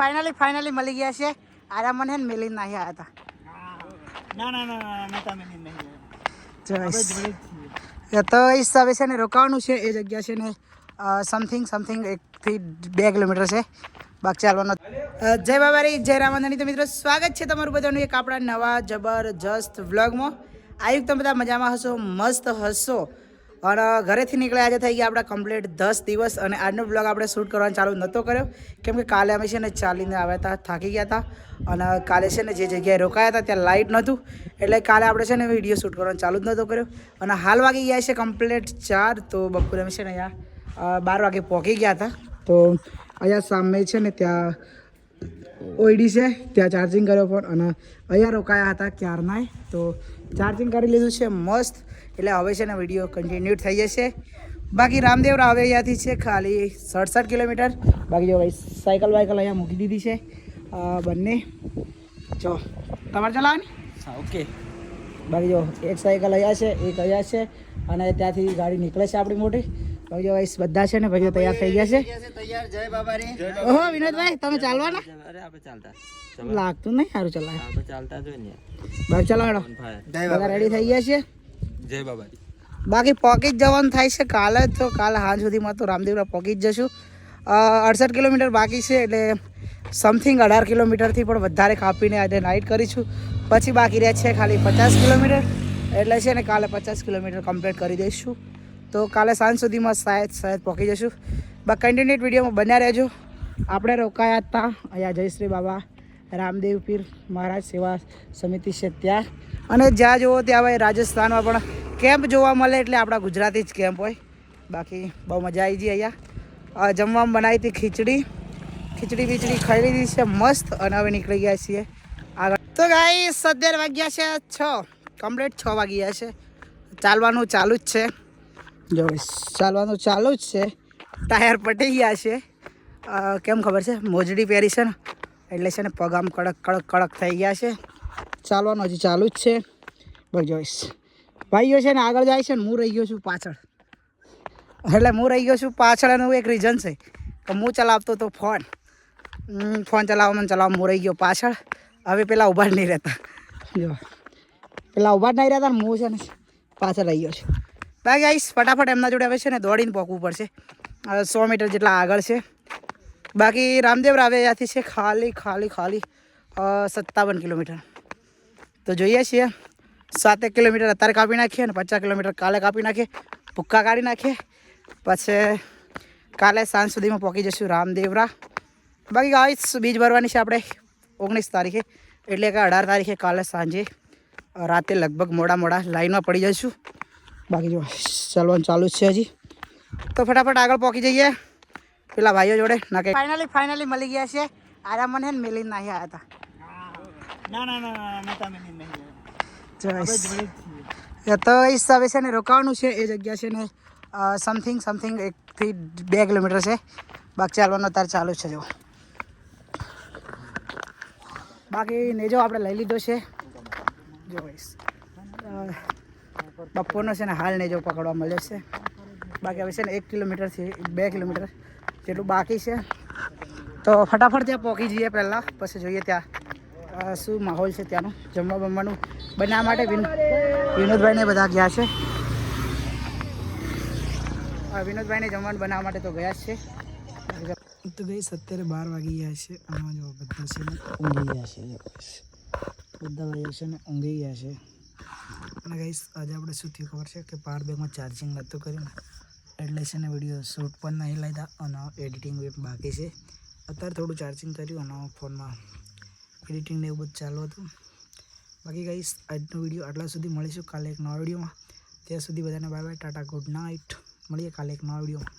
Finally મળી ગયા છે. આરા મને ને મેલીન નહીં આવ્યા હતા. ના તમે નહીં તો એ હવે છે ને રોકાવાનું છે એ જગ્યા છે ને સમથિંગ 1 થી 2 કિલોમીટર છે બાકી ચાલવાનો. જય બાબારી જય રામાધણી. તો મિત્રો સ્વાગત છે તમારું બધાનું એક આપણા નવા જબરજસ્ત વ્લોગમાં. આયુક તમે બધા મજામાં હશો, મસ્ત હશો. અને ઘરેથી નીકળ્યા આજે થઈ ગયા આપણા કમ્પ્લીટ 10 દિવસ. અને આજનો બ્લોગ આપણે શૂટ કરવાનું ચાલુ નહોતો કર્યો કેમ કે કાલે અમે છે ને ચાલીને આવ્યા હતા, થાકી ગયા હતા. અને કાલે છે ને જે જગ્યાએ રોકાયા હતા ત્યાં લાઇટ નહોતું એટલે કાલે આપણે છે ને વિડીયો શૂટ કરવાનું ચાલુ જ નહોતો કર્યો. અને હાલ વાગી ગયા છે કમ્પ્લીટ 4. તો બપોરે અમે છે ને અહીંયા 12 વાગે પહોંચી ગયા હતા. તો અહીંયા સામે છે ને ત્યાં ઓઈડી છે, ત્યાં ચાર્જિંગ કર્યો પણ. અને અહીંયા રોકાયા હતા ક્યારના. તો ચાર્જિંગ કરી લીધું છે મસ્ત. એટલે હવે છે ને વિડીયો કન્ટિન્યુ થઈ જશે. બાકી રામદેવરા હવે અહીંયાથી છે ખાલી 67 કિલોમીટર. બાકી જો ભાઈ સાયકલ અહીંયા મૂકી દીધી છે બંને. જો તમારે ચલાવવાની? હા ઓકે. બાકી જો એક સાયકલ અહીંયા છે, એક અહીંયા છે. અને ત્યાંથી ગાડી નીકળે છે આપણી મોટી. બાકી જો ભાઈ બધા છે ને ભાઈઓ તૈયાર થઈ ગયા છે. તૈયાર. જય બાબારી. ઓહો વિનોદભાઈ તમે ચાલવાના? અરે આપણે ચાલતા લાગતું નહીં સારું ચલાવે. આપણે ચાલતા જોઈએ. બાકી ચલાવો બધા રેડી થઈ ગયા છે. જય બાબારી. બાકી પોકી જ જવાનું થાય છે કાલે. તો કાલે સાંજ સુધીમાં તો રામદેવરા પોકી જ જશું. 68 કિલોમીટર બાકી છે એટલે સમથિંગ 18 કિલોમીટરથી પણ વધારે કાપીને આજે નાઇટ કરીશું. પછી બાકી રહે છે ખાલી 50 કિલોમીટર. એટલે છે ને કાલે 50 કિલોમીટર કમ્પ્લીટ કરી દઈશું. તો કાલે સાંજ સુધીમાં શાયદ પહોંચી જશું. બાકી કન્ટિન્યુઅસ વિડીયોમાં બન્યા રહેજો. આપણે રોકાયા હતા અહીંયા જયશ્રી બાબા રામદેવ પીર મહારાજ સેવા સમિતિ છે ત્યાં. અને જ્યાં જુઓ ત્યાં ભાઈ રાજસ્થાનમાં પણ કેમ્પ જોવા મળે એટલે આપણા ગુજરાતી જ કેમ્પ હોય. બાકી બહુ મજા આવી ગઈ અહીંયા. જમવામાં બનાવી હતી ખીચડી ખાઈ લીધી છે મસ્ત. અને હવે નીકળી ગયા છીએ આગળ. તો ગાઈસ 11 વાગ્યા છે 6 કમ્પ્લીટ 6 વાગી ગયા છે. ચાલવાનું ચાલુ જ છે. જો ચાલવાનું ચાલુ જ છે. ટાયર પટી ગયા છે. કેમ ખબર છે? મોજડી પહેરી છે ને એટલે છે ને પગ આમ કડક થઈ ગયા છે. ચાલવાનું હજી ચાલુ જ છે. બસ જોઈશ ભાઈઓ છે ને આગળ જાય છે ને હું રહી ગયો છું પાછળ. એટલે હું રહી ગયો છું પાછળ એનું એક રીઝન છે કે હું ચલાવતો હતો ફોન ચલાવવામાં હું રહી ગયો પાછળ. હવે પેલા ઊભા જ નહીં રહેતા. જો પેલા ઊભા જ નહીં રહેતા ને હું છે ને પાછળ રહી ગયો છું. બાકી આવીશ ફટાફટ એમના જોડે હવે છે ને દોડીને પહોંચવું પડશે. 100 મીટર જેટલા આગળ છે. બાકી રામદેવરા આવે ત્યાંથી છે ખાલી 57 કિલોમીટર. તો જોઈએ છીએ 7 કિલોમીટર અત્યારે કાપી નાખીએ અને 50 કિલોમીટર કાલે કાપી નાખીએ. ભૂક્કા કાઢી નાખીએ પછી કાલે સાંજ સુધીમાં પહોંચી જઈશું રામદેવરા. બાકી ગાઈસ બીજ ભરવાની છે આપણે 19 તારીખે એટલે કે 18 તારીખે કાલે સાંજે રાતે લગભગ મોડા લાઈનમાં પડી જઈશું. બાકી જો ચાલવાનું ચાલુ જ છે હજી. તો ફટાફટ આગળ પહોંચી જઈએ પેલા ભાઈઓ જોડે. ના કે ફાઇનલી મળી ગયા છે. આરા મને ને મેલીન નહીં આવ્યા હતા. ના તમે નહીં. તો એ હવે છે ને રોકાવાનું છે એ જગ્યા છે ને સમથિંગ 1 થી 2 કિલોમીટર છે. બાકી ચાલવાનો અત્યારે ચાલુ છે. જો બાકી નેજો આપણે લઈ લીધો છે. જો બપોરનો છે ને હાલ નેજો પકડવા મળ્યો છે. બાકી હવે છે ને 1 કિલોમીટરથી 2 કિલોમીટર જેટલું બાકી છે. તો ફટાફટ ત્યાં પહોંચી જઈએ પહેલાં, પછી જોઈએ ત્યાં શું માહોલ છે ત્યાંનું. જમવાનું બનાવવા માટે વિનોદભાઈને બધા ગયા છે. વિનોદભાઈને જમવાનું બનાવવા માટે તો ગયા જ છે. તો ગઈ 17 12 વાગી ગયા છે. આમાં જો બધા છે ને ઊંઘી ગયા છે. બધા ભાઈઓ છે ને ઊંઘી ગયા છે. અને ગઈસ આજે આપણે શું થયું ખબર છે કે પાવર બેંકમાં ચાર્જિંગ નહોતું કર્યું ને એટલે છે ને વિડીયો શૂટ પણ નહીં લીધા અને એડિટિંગ બાકી છે. અત્યારે થોડું ચાર્જિંગ કર્યું અને ફોનમાં એડિટિંગ ને એવું બધું ચાલુ હતું. બાકી ગાઈસ આજનો વિડીયો આટલા સુધી. મળીશું કાલે એક નવા વિડીયોમાં. ત્યાં સુધી બધાને bye bye, Tata, good night. મળીએ કાલે એક નવા વિડીયોમાં.